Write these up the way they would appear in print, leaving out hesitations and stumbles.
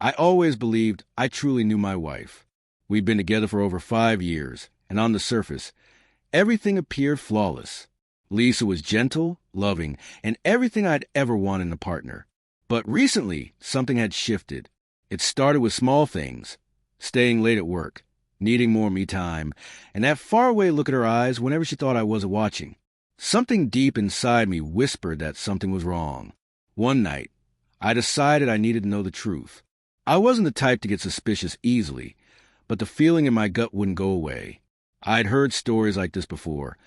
I always believed I truly knew my wife. We'd been together for over 5 years, and on the surface, everything appeared flawless. Lisa was gentle, loving, and everything I'd ever wanted in a partner. But recently, something had shifted. It started with small things: staying late at work, needing more me time, and that faraway look in her eyes whenever she thought I wasn't watching. Something deep inside me whispered that something was wrong. One night, I decided I needed to know the truth. I wasn't the type to get suspicious easily, but the feeling in my gut wouldn't go away. I'd heard stories like this before,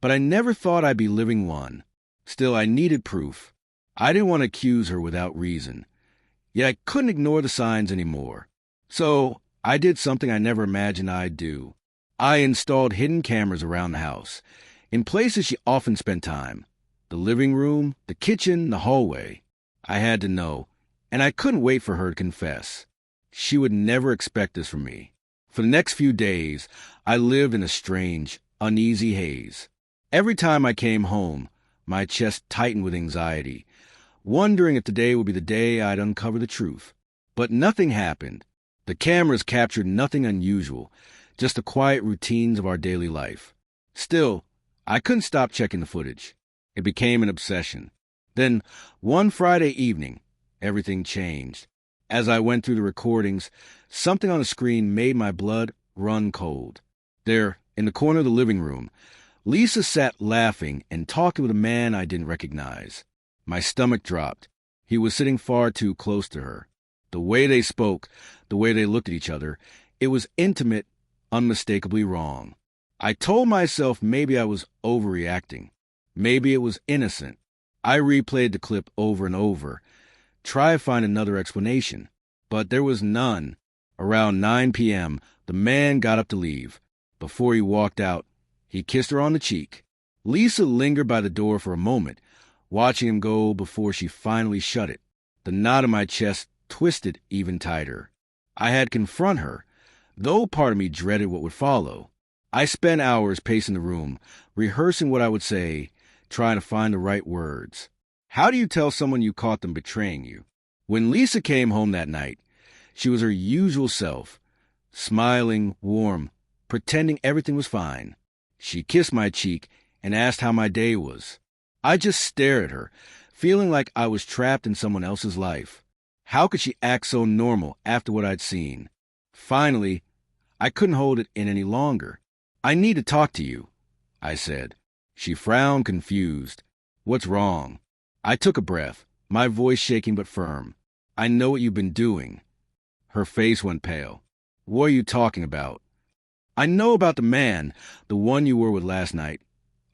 but I never thought I'd be living one. Still, I needed proof. I didn't want to accuse her without reason. Yet I couldn't ignore the signs anymore. So I did something I never imagined I'd do. I installed hidden cameras around the house, in places she often spent time: the living room, the kitchen, the hallway. I had to know, and I couldn't wait for her to confess. She would never expect this from me. For the next few days, I lived in a strange, uneasy haze. Every time I came home, my chest tightened with anxiety, wondering if today would be the day I'd uncover the truth. But nothing happened. The cameras captured nothing unusual, just the quiet routines of our daily life. Still, I couldn't stop checking the footage. It became an obsession. Then, one Friday evening, everything changed. As I went through the recordings, something on the screen made my blood run cold. There, in the corner of the living room, Lisa sat laughing and talking with a man I didn't recognize. My stomach dropped. He was sitting far too close to her. The way they spoke, the way they looked at each other, it was intimate, unmistakably wrong. I told myself maybe I was overreacting. Maybe it was innocent. I replayed the clip over and over, tried to find another explanation, but there was none. Around 9 p.m., the man got up to leave. Before he walked out, he kissed her on the cheek. Lisa lingered by the door for a moment, watching him go before she finally shut it. The knot in my chest twisted even tighter. I had to confront her, though part of me dreaded what would follow. I spent hours pacing the room, rehearsing what I would say, trying to find the right words. How do you tell someone you caught them betraying you? When Lisa came home that night, she was her usual self, smiling, warm, pretending everything was fine. She kissed my cheek and asked how my day was. I just stared at her, feeling like I was trapped in someone else's life. How could she act so normal after what I'd seen? Finally, I couldn't hold it in any longer. "I need to talk to you," I said. She frowned, confused. "What's wrong?" I took a breath, my voice shaking but firm. "I know what you've been doing." Her face went pale. "What are you talking about?" "I know about the man, the one you were with last night,"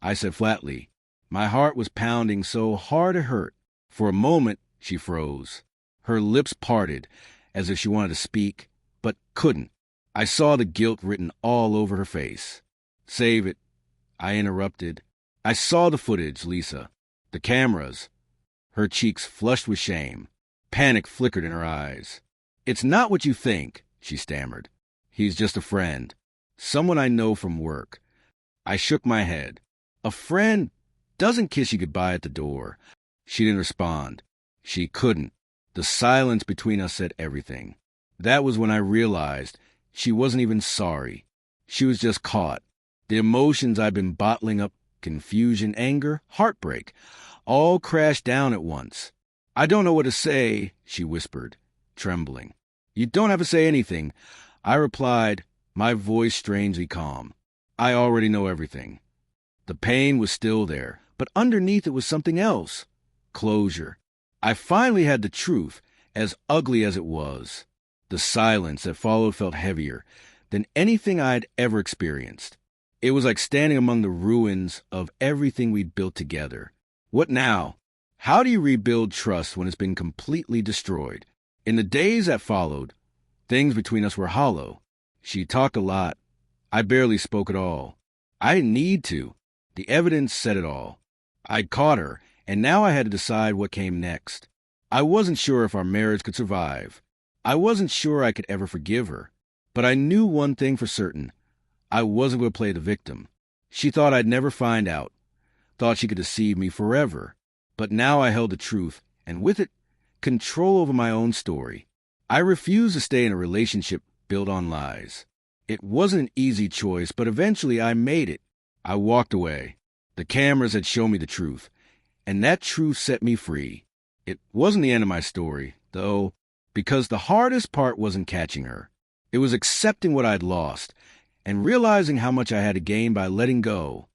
I said flatly. My heart was pounding so hard it hurt. For a moment, she froze. Her lips parted, as if she wanted to speak, but couldn't. I saw the guilt written all over her face. "Save it," I interrupted. "I saw the footage, Lisa. The cameras." Her cheeks flushed with shame. Panic flickered in her eyes. "It's not what you think," she stammered. "He's just a friend. Someone I know from work." I shook my head. "A friend doesn't kiss you goodbye at the door." She didn't respond. She couldn't. The silence between us said everything. That was when I realized she wasn't even sorry. She was just caught. The emotions I'd been bottling up, confusion, anger, heartbreak, all crashed down at once. "I don't know what to say," she whispered, trembling. "You don't have to say anything," I replied, my voice strangely calm. "I already know everything." The pain was still there, but underneath it was something else. Closure. I finally had the truth, as ugly as it was. The silence that followed felt heavier than anything I'd ever experienced. It was like standing among the ruins of everything we'd built together. What now? How do you rebuild trust when it's been completely destroyed? In the days that followed, things between us were hollow. She talked a lot. I barely spoke at all. I didn't need to. The evidence said it all. I'd caught her, and now I had to decide what came next. I wasn't sure if our marriage could survive. I wasn't sure I could ever forgive her. But I knew one thing for certain. I wasn't going to play the victim. She thought I'd never find out. Thought she could deceive me forever. But now I held the truth, and with it, control over my own story. I refused to stay in a relationship built on lies. It wasn't an easy choice, but eventually I made it. I walked away. The cameras had shown me the truth, and that truth set me free. It wasn't the end of my story, though, because the hardest part wasn't catching her. It was accepting what I'd lost and realizing how much I had to gain by letting go.